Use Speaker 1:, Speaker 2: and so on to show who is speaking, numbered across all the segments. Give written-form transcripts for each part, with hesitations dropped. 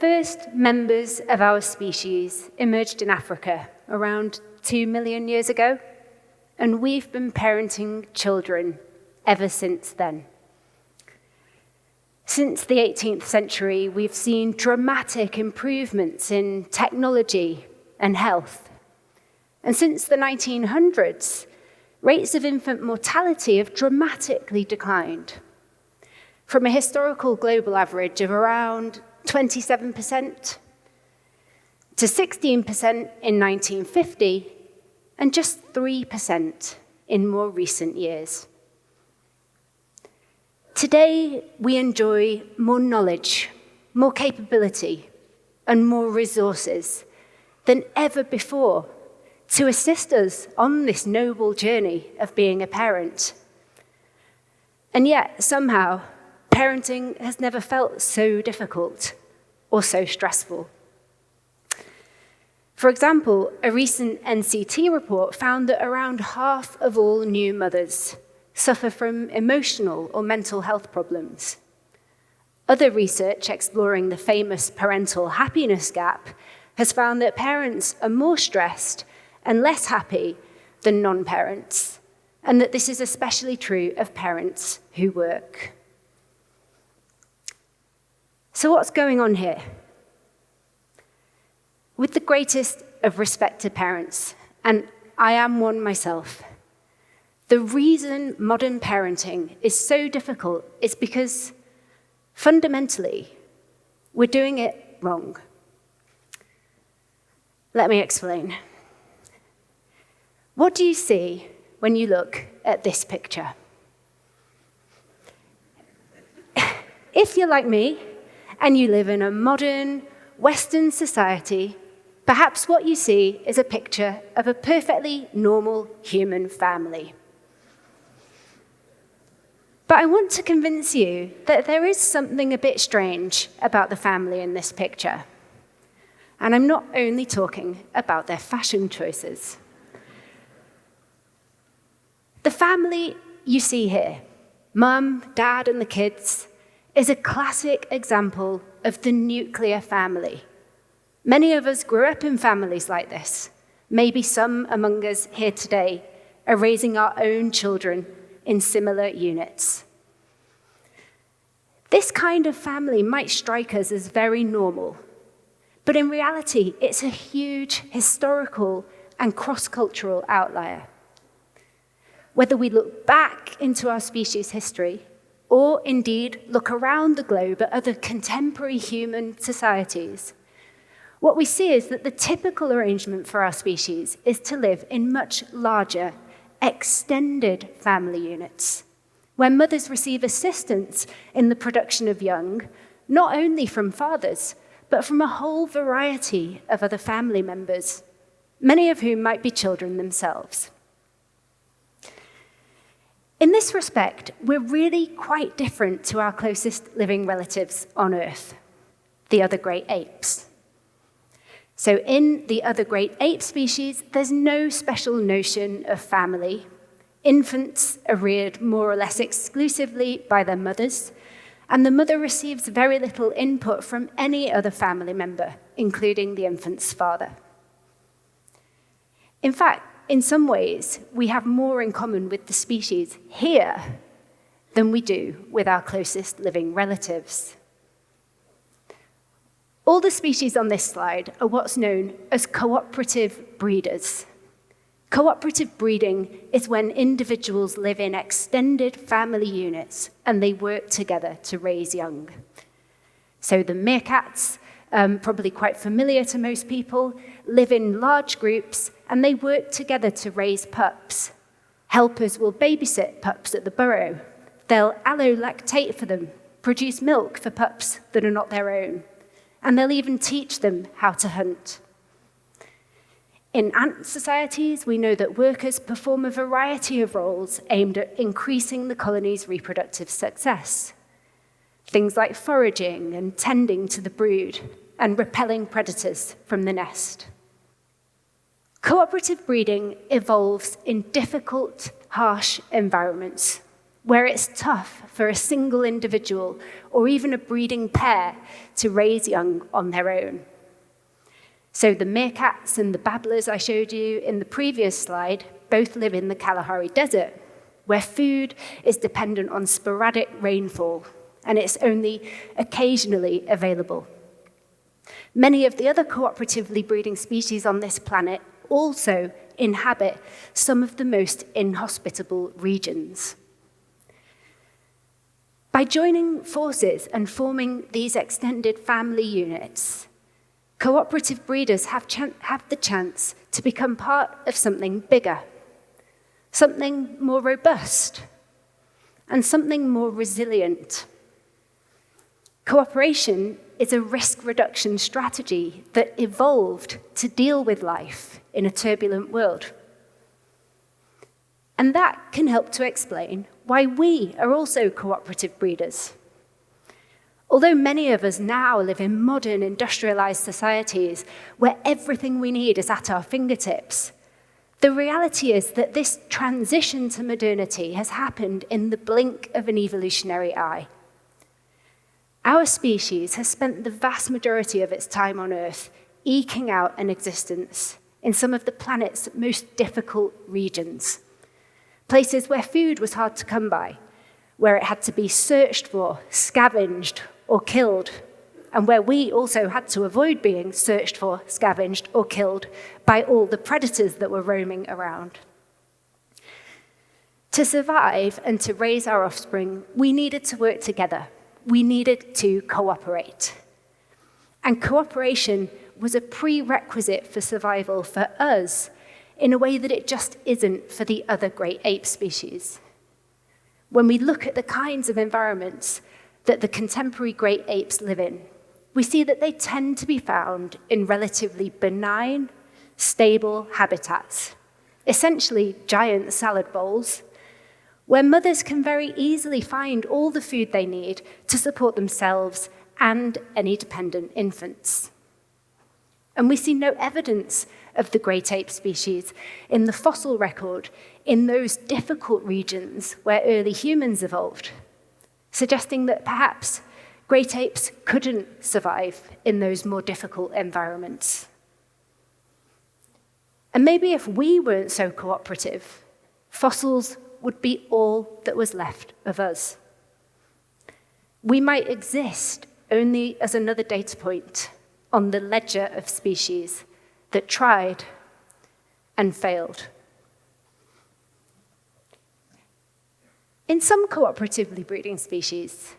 Speaker 1: first members of our species emerged in Africa around 2 million years ago, and we've been parenting children ever since then. Since the 18th century, we've seen dramatic improvements in technology and health. And since the 1900s, rates of infant mortality have dramatically declined, from a historical global average of around 27% to 16% in 1950, and just 3% in more recent years. Today, we enjoy more knowledge, more capability, and more resources than ever before to assist us on this noble journey of being a parent. And yet, somehow, parenting has never felt so difficult or so stressful. For example, a recent NCT report found that around half of all new mothers suffer from emotional or mental health problems. Other research exploring the famous parental happiness gap has found that parents are more stressed and less happy than non-parents, and that this is especially true of parents who work. So what's going on here? With the greatest of respect to parents, and I am one myself, the reason modern parenting is so difficult is because, fundamentally, we're doing it wrong. Let me explain. What do you see when you look at this picture? If you're like me, and you live in a modern, Western society, perhaps what you see is a picture of a perfectly normal human family. But I want to convince you that there is something a bit strange about the family in this picture. And I'm not only talking about their fashion choices. The family you see here, mum, dad, and the kids, is a classic example of the nuclear family. Many of us grew up in families like this. Maybe some among us here today are raising our own children in similar units. This kind of family might strike us as very normal, but in reality, it's a huge historical and cross-cultural outlier. Whether we look back into our species' history, or indeed look around the globe at other contemporary human societies, what we see is that the typical arrangement for our species is to live in much larger, extended family units, where mothers receive assistance in the production of young, not only from fathers, but from a whole variety of other family members, many of whom might be children themselves. In this respect, we're really quite different to our closest living relatives on Earth, the other great apes. So in the other great ape species, there's no special notion of family. Infants are reared more or less exclusively by their mothers, and the mother receives very little input from any other family member, including the infant's father. In fact, in some ways, we have more in common with the species here than we do with our closest living relatives. All the species on this slide are what's known as cooperative breeders. Cooperative breeding is when individuals live in extended family units and they work together to raise young. So the meerkats, probably quite familiar to most people, live in large groups and they work together to raise pups. Helpers will babysit pups at the burrow. They'll allolactate for them, produce milk for pups that are not their own, and they'll even teach them how to hunt. In ant societies, we know that workers perform a variety of roles aimed at increasing the colony's reproductive success. Things like foraging and tending to the brood and repelling predators from the nest. Cooperative breeding evolves in difficult, harsh environments where it's tough for a single individual or even a breeding pair to raise young on their own. So the meerkats and the babblers I showed you in the previous slide both live in the Kalahari Desert, where food is dependent on sporadic rainfall, and it's only occasionally available. Many of the other cooperatively breeding species on this planet also inhabit some of the most inhospitable regions. By joining forces and forming these extended family units, cooperative breeders have the chance to become part of something bigger, something more robust, and something more resilient. Cooperation is a risk reduction strategy that evolved to deal with life in a turbulent world. And that can help to explain why we are also cooperative breeders. Although many of us now live in modern industrialized societies where everything we need is at our fingertips, the reality is that this transition to modernity has happened in the blink of an evolutionary eye. Our species has spent the vast majority of its time on Earth eking out an existence in some of the planet's most difficult regions. Places where food was hard to come by, where it had to be searched for, scavenged, or killed, and where we also had to avoid being searched for, scavenged, or killed by all the predators that were roaming around. To survive and to raise our offspring, we needed to work together. We needed to cooperate. And cooperation was a prerequisite for survival for us in a way that it just isn't for the other great ape species. When we look at the kinds of environments that the contemporary great apes live in, we see that they tend to be found in relatively benign, stable habitats, essentially giant salad bowls, where mothers can very easily find all the food they need to support themselves and any dependent infants. And we see no evidence of the great ape species in the fossil record in those difficult regions where early humans evolved, suggesting that perhaps great apes couldn't survive in those more difficult environments. And maybe if we weren't so cooperative, fossils would be all that was left of us. We might exist only as another data point on the ledger of species that tried and failed. In some cooperatively breeding species,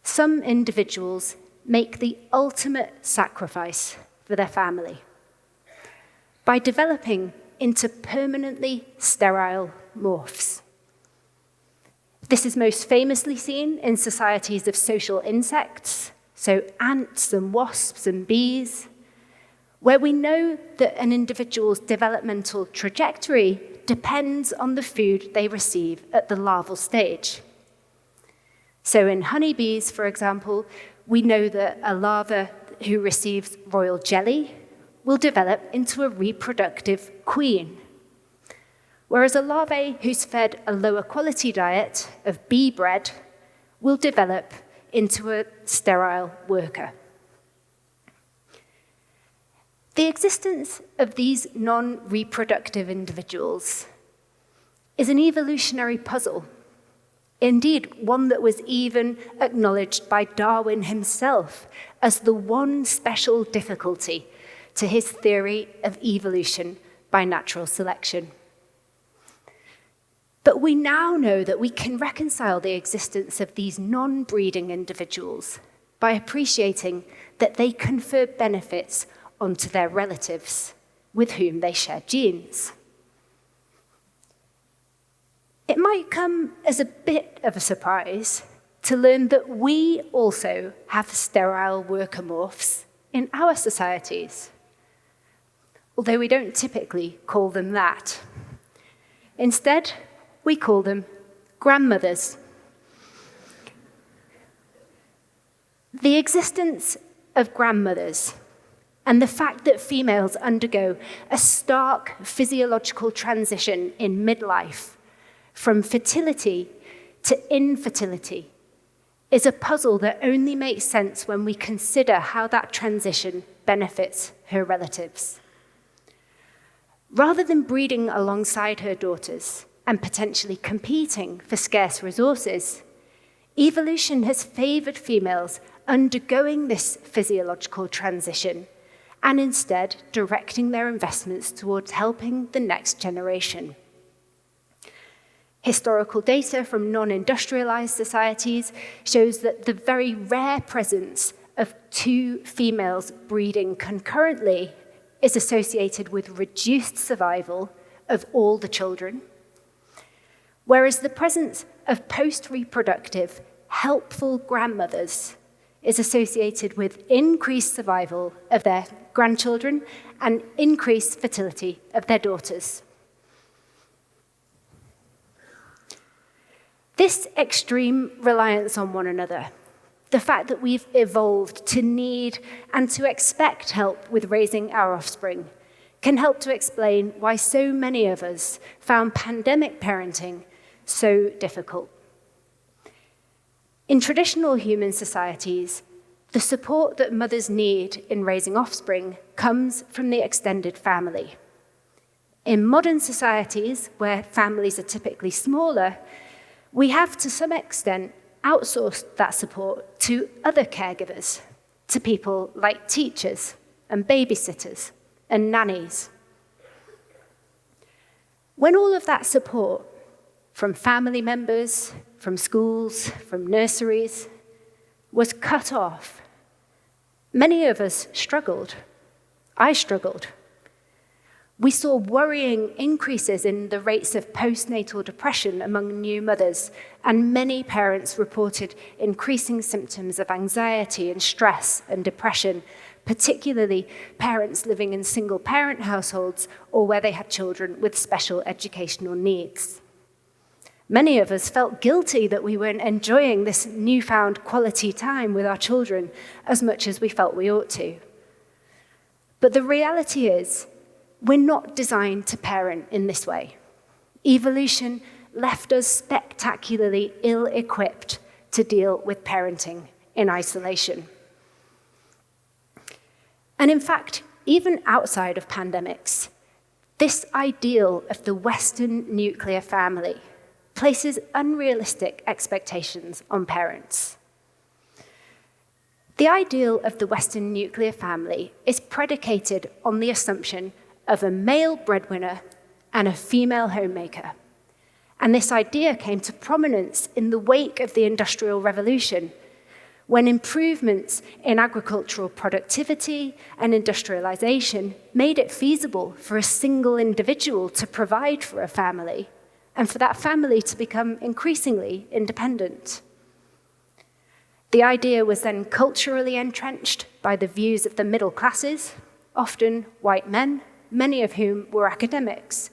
Speaker 1: some individuals make the ultimate sacrifice for their family by developing into permanently sterile morphs. This is most famously seen in societies of social insects, so ants and wasps and bees, where we know that an individual's developmental trajectory depends on the food they receive at the larval stage. So in honeybees, for example, we know that a larva who receives royal jelly will develop into a reproductive queen, whereas a larvae who's fed a lower quality diet of bee bread will develop into a sterile worker. The existence of these non-reproductive individuals is an evolutionary puzzle, indeed one that was even acknowledged by Darwin himself as the one special difficulty to his theory of evolution by natural selection. But we now know that we can reconcile the existence of these non-breeding individuals by appreciating that they confer benefits onto their relatives with whom they share genes. It might come as a bit of a surprise to learn that we also have sterile worker morphs in our societies, although we don't typically call them that. Instead, we call them grandmothers. The existence of grandmothers and the fact that females undergo a stark physiological transition in midlife from fertility to infertility is a puzzle that only makes sense when we consider how that transition benefits her relatives. Rather than breeding alongside her daughters and potentially competing for scarce resources, evolution has favoured females undergoing this physiological transition and instead directing their investments towards helping the next generation. Historical data from non-industrialized societies shows that the very rare presence of two females breeding concurrently is associated with reduced survival of all the children, whereas the presence of post-reproductive, helpful grandmothers is associated with increased survival of their grandchildren and increased fertility of their daughters. This extreme reliance on one another, the fact that we've evolved to need and to expect help with raising our offspring, can help to explain why so many of us found pandemic parenting so difficult. In traditional human societies, the support that mothers need in raising offspring comes from the extended family. In modern societies, where families are typically smaller, we have to some extent outsourced that support to other caregivers, to people like teachers and babysitters and nannies. When all of that support from family members, from schools, from nurseries, was cut off, many of us struggled. I struggled. We saw worrying increases in the rates of postnatal depression among new mothers, and many parents reported increasing symptoms of anxiety and stress and depression, particularly parents living in single-parent households or where they had children with special educational needs. Many of us felt guilty that we weren't enjoying this newfound quality time with our children as much as we felt we ought to. But the reality is, we're not designed to parent in this way. Evolution left us spectacularly ill-equipped to deal with parenting in isolation. And in fact, even outside of pandemics, this ideal of the Western nuclear family places unrealistic expectations on parents. The ideal of the Western nuclear family is predicated on the assumption of a male breadwinner and a female homemaker. And this idea came to prominence in the wake of the Industrial Revolution, when improvements in agricultural productivity and industrialization made it feasible for a single individual to provide for a family, and for that family to become increasingly independent. The idea was then culturally entrenched by the views of the middle classes, often white men, many of whom were academics,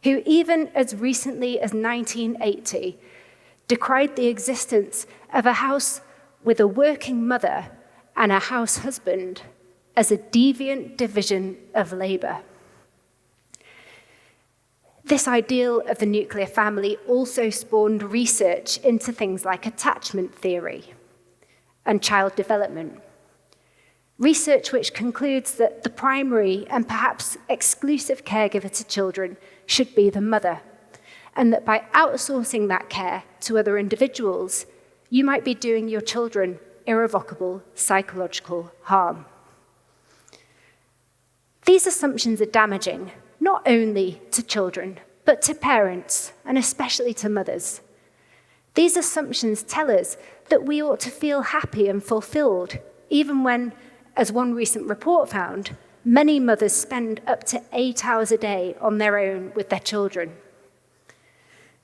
Speaker 1: who even as recently as 1980 decried the existence of a house with a working mother and a house husband as a deviant division of labor. This ideal of the nuclear family also spawned research into things like attachment theory and child development. Research which concludes that the primary and perhaps exclusive caregiver to children should be the mother, and that by outsourcing that care to other individuals, you might be doing your children irrevocable psychological harm. These assumptions are damaging, not only to children, but to parents, and especially to mothers. These assumptions tell us that we ought to feel happy and fulfilled, even when, as one recent report found, many mothers spend up to 8 hours a day on their own with their children.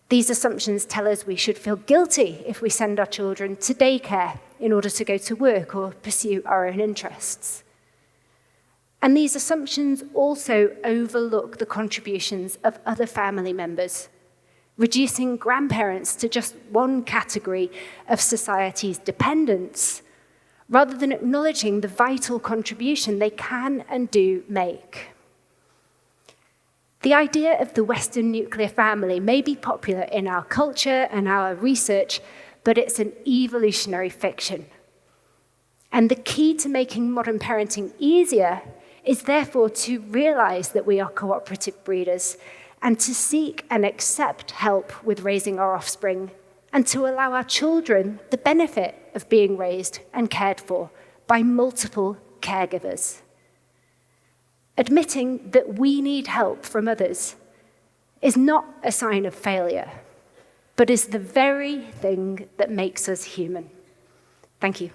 Speaker 1: These assumptions tell us we should feel guilty if we send our children to daycare in order to go to work or pursue our own interests. And these assumptions also overlook the contributions of other family members, reducing grandparents to just one category of society's dependents, rather than acknowledging the vital contribution they can and do make. The idea of the Western nuclear family may be popular in our culture and our research, but it's an evolutionary fiction. And the key to making modern parenting easier is therefore to realize that we are cooperative breeders and to seek and accept help with raising our offspring and to allow our children the benefit of being raised and cared for by multiple caregivers. Admitting that we need help from others is not a sign of failure, but is the very thing that makes us human. Thank you.